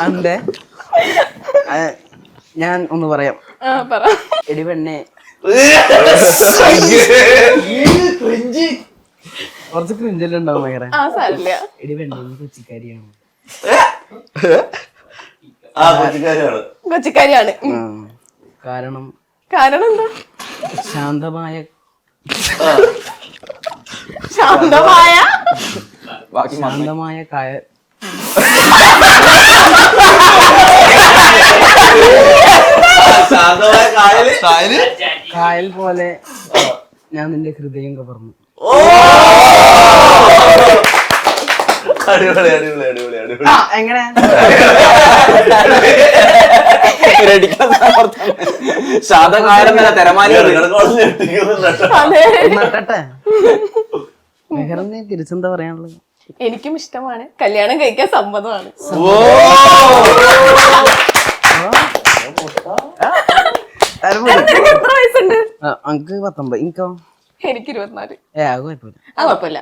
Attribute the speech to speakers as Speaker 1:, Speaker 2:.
Speaker 1: അതെ ഞാൻ ഒന്ന് പറയാം. എടി പെണ്ണെ കുറച്ച് ക്രിഞ്ചെല്ലാം ഉണ്ടാവും ഭയങ്കര. എടി പെണ്ണെ കൊച്ചിക്കാരിയാണ്.
Speaker 2: കൊച്ചിക്കാരിയാണ്.
Speaker 1: കാരണം
Speaker 2: എന്താ?
Speaker 1: ശാന്തമായ കായൽ പോലെ ഞാൻ നിന്റെ ഹൃദയം കവർന്നു. എങ്ങനെ തിരിച്ചെന്താ പറയാനുള്ളത്?
Speaker 2: എനിക്കും ഇഷ്ടമാണ്, കല്യാണം കഴിക്കാൻ സമ്മതമാണ്. എത്ര വയസ്സുണ്ട്?
Speaker 1: അങ്ക് 19. എനിക്കോ?
Speaker 2: എനിക്ക് 24.
Speaker 1: കുഴപ്പമില്ല.
Speaker 2: കുഴപ്പമില്ല.